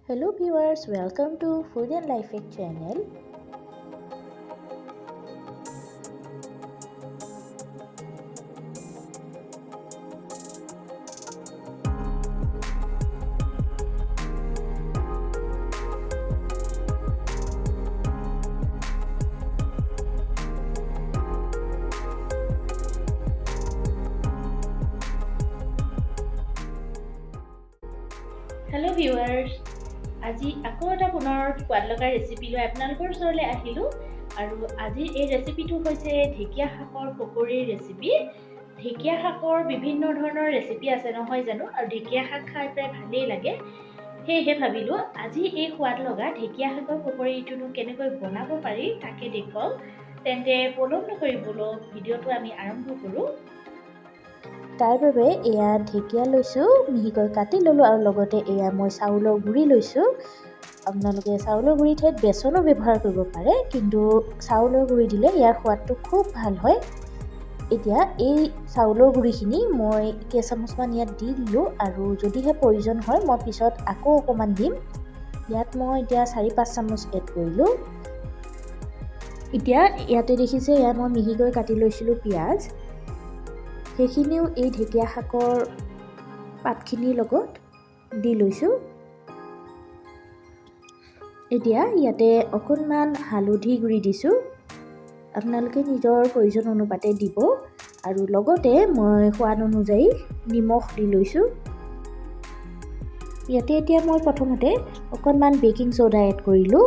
Hello viewers, welcome to Food and Life Hack channel. Hello viewers, আজি আকৌ এটা পুনৰ সোৱাদ লগা ৰেচিপি লৈ আপোনালোকৰ ওচৰলৈ আহিলোঁ আৰু আজিৰ এই ৰেচিপিটো হৈছে ঢেকীয়া শাকৰ পকৰিৰ ৰেচিপি। ঢেকীয়া শাকৰ বিভিন্ন ধৰণৰ ৰেচিপি আছে নহয় জানো, আৰু ঢেকীয়া শাক খাই প্ৰায় ভালেই লাগে। সেয়েহে ভাবিলোঁ আজি এই সোৱাদ লগা ঢেকীয়া শাকৰ পকৰিটোনো কেনেকৈ বনাব পাৰি তাকে দেখুৱাওঁ। তেন্তে পলম নকৰি বলক ভিডিঅ'টো আমি আৰম্ভ কৰোঁ। তাৰ বাবে এয়া ঢেকীয়া লৈছোঁ, মিহিকৈ কাটি ল'লোঁ আৰু লগতে এয়া মই চাউলৰ গুড়ি লৈছোঁ। আপোনালোকে চাউলৰ গুড়ি ঠাইত বেচনো ব্যৱহাৰ কৰিব পাৰে, কিন্তু চাউলৰ গুড়ি দিলে ইয়াৰ সোৱাদটো খুব ভাল হয়। এতিয়া এই চাউলৰ গুড়িখিনি মই কেইচামুচমান ইয়াত দি দিলোঁ, আৰু যদিহে প্ৰয়োজন হয় মই পিছত আকৌ অকণমান দিম। ইয়াত মই এতিয়া 4-5 চামুচ এড কৰিলোঁ। এতিয়া ইয়াতে দেখিছে ইয়াত মই মিহিকৈ কাটি লৈছিলোঁ পিঁয়াজ, সেইখিনিও এই ঢেকীয়া শাকৰ পাতখিনিৰ লগত দি লৈছোঁ। এতিয়া ইয়াতে অকণমান হালধি গুড়ি দিছোঁ, আপোনালোকে নিজৰ প্ৰয়োজন অনুপাতে দিব, আৰু লগতে মই সোৱাদ অনুযায়ী নিমখ দি লৈছোঁ। ইয়াতে এতিয়া মই প্ৰথমতে অকণমান বেকিং চ'ডা এড কৰিলোঁ,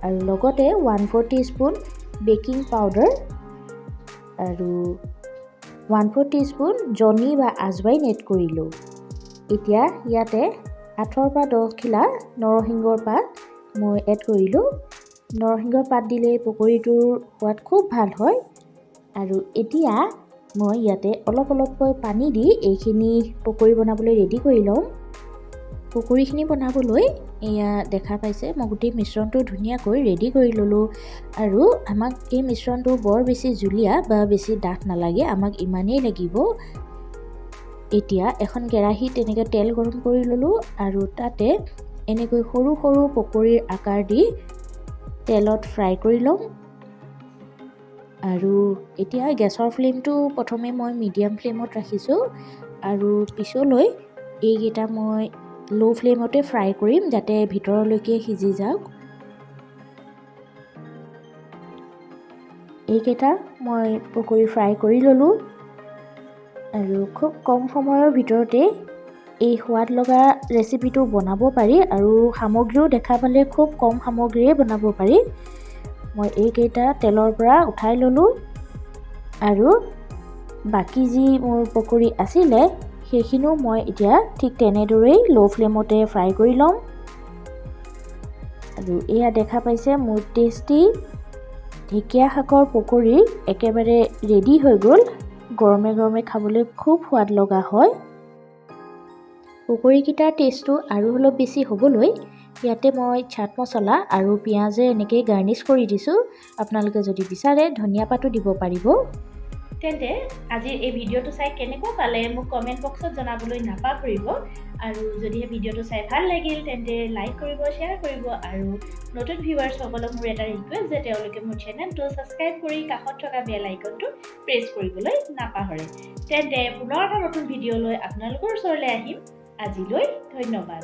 আৰু লগতে 1/4 টিস্পুন বেকিং পাউডাৰ আৰু 1/4 টিস্পুন জনি বা আজৱাইন এড কৰিলোঁ। এতিয়া ইয়াতে 8 পৰা 10 খিলা নৰসিংহৰ পাত মই এড কৰিলোঁ। নৰসিংহৰ পাত দিলে পকৰিটোৰ সোৱাদ খুব ভাল হয়। আৰু এতিয়া মই ইয়াতে অলপকৈ পানী দি এইখিনি পকৰি বনাবলৈ ৰেডি কৰি লওঁ। পকৰিখিনি বনাবলৈ এয়া দেখা পাইছে মই গোটেই মিশ্ৰণটো ধুনীয়াকৈ ৰেডি কৰি ল'লোঁ, আৰু আমাক এই মিশ্ৰণটো বৰ বেছি জুলীয়া বা বেছি ডাঠ নালাগে, আমাক ইমানেই লাগিব। এতিয়া এখন কেৰাহীত এনেকৈ তেল গৰম কৰি ল'লোঁ, আৰু তাতে এনেকৈ সৰু সৰু পকৰিৰ আকাৰ দি তেলত ফ্ৰাই কৰি ল'ম। আৰু এতিয়া গেছৰ ফ্লেমটো প্ৰথমে মই মিডিয়াম ফ্লেমত ৰাখিছোঁ, আৰু পিছলৈ এইকেইটা মই ল' ফ্লেমতে ফ্ৰাই কৰিম যাতে ভিতৰলৈকে সিজি যাওক। এইকেইটা মই পকৰি ফ্ৰাই কৰি ল'লোঁ, আৰু খুব কম সময়ৰ ভিতৰতে এই সোৱাদ লগা ৰেচিপিটো বনাব পাৰি, আৰু সামগ্ৰীও দেখা পালে খুব কম সামগ্ৰীয়ে বনাব পাৰি। মই এইকেইটা তেলৰ পৰা উঠাই ল'লোঁ, আৰু বাকী যি মোৰ পকৰি আছিলে সেইখিনিও মই এতিয়া ঠিক তেনেদৰেই ল' ফ্লেমতে ফ্ৰাই কৰি ল'ম। আৰু এয়া দেখা পাইছে মোৰ টেষ্টি ঢেকীয়া শাকৰ পকৰি একেবাৰে ৰেডি হৈ গ'ল। গৰমে গৰমে খাবলৈ খুব সোৱাদ লগা হয়। পকৰিকেইটাৰ টেষ্টটো আৰু অলপ বেছি হ'বলৈ ইয়াতে মই চাট মছলা আৰু পিঁয়াজে এনেকৈ গাৰ্নিছ কৰি দিছোঁ। আপোনালোকে যদি বিচাৰে ধনিয়া পাতো দিব পাৰিব। তেন্তে আজিৰ এই ভিডিঅ'টো চাই কেনেকুৱা পালে মোক কমেণ্ট বক্সত জনাবলৈ নাপাহৰিব, আৰু যদিহে ভিডিঅ'টো চাই ভাল লাগিল তেন্তে লাইক কৰিব, শ্বেয়াৰ কৰিব, আৰু নতুন ভিউৱাৰ্ছসকলক মোৰ এটা ৰিকুৱেষ্ট যে তেওঁলোকে মোৰ চেনেলটো ছাবস্ক্ৰাইব কৰি কাষত থকা বেল আইকনটো প্ৰেছ কৰিবলৈ নাপাহৰে। তেন্তে পুনৰ এটা নতুন ভিডিঅ' লৈ আপোনালোকৰ ওচৰলৈ আহিম। আজিলৈ ধন্যবাদ।